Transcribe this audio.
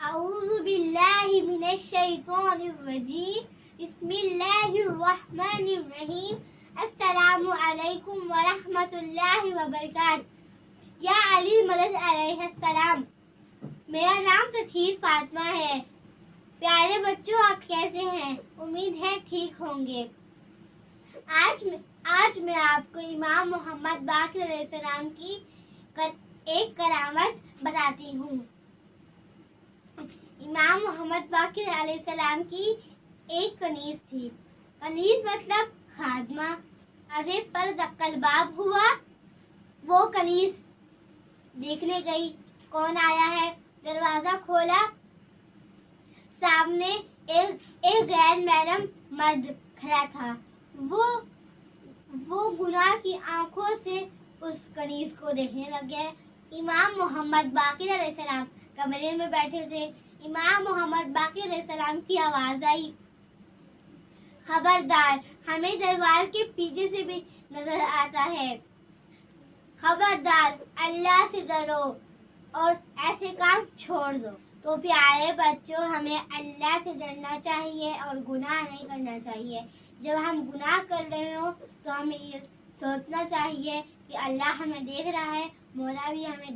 اعوذ باللہ من الشیطان الرجیم بسم اللہ الرحمن الرحیم السلام علیکم ورحمۃ اللہ وبرکاتہ۔ یا علی مدد علیہ السلام، میرا نام تطہیر فاطمہ ہے۔ پیارے بچوں، آپ کیسے ہیں؟ امید ہے ٹھیک ہوں گے۔ آج میں آپ کو امام محمد باقر علیہ السلام کی ایک کرامت بتاتی ہوں۔ امام محمد باقر علیہ السلام کی ایک کنیز تھی۔ کنیز مطلب خادمہ۔ دروازے پر دق الباب ہوا، وہ کنیز دیکھنے گئی کون آیا ہے۔ دروازہ کھولا، سامنے ایک غیر محرم مرد کھڑا تھا۔ وہ گناہ کی آنکھوں سے اس کنیز کو دیکھنے لگ گیا۔ امام محمد باقر علیہ السلام کمرے میں بیٹھے تھے۔ امام محمد باقر علیہ السلام کی آواز آئی، خبردار، ہمیں دربار کے پیچھے سے بھی نظر آتا ہے، خبردار، اللہ سے ڈرو اور ایسے کام چھوڑ دو۔ تو پیارے بچوں، ہمیں اللہ سے ڈرنا چاہیے اور گناہ نہیں کرنا چاہیے۔ جب ہم گناہ کر رہے ہوں تو ہمیں یہ سوچنا چاہیے کہ اللہ ہمیں دیکھ رہا ہے، مولا بھی ہمیں دیکھ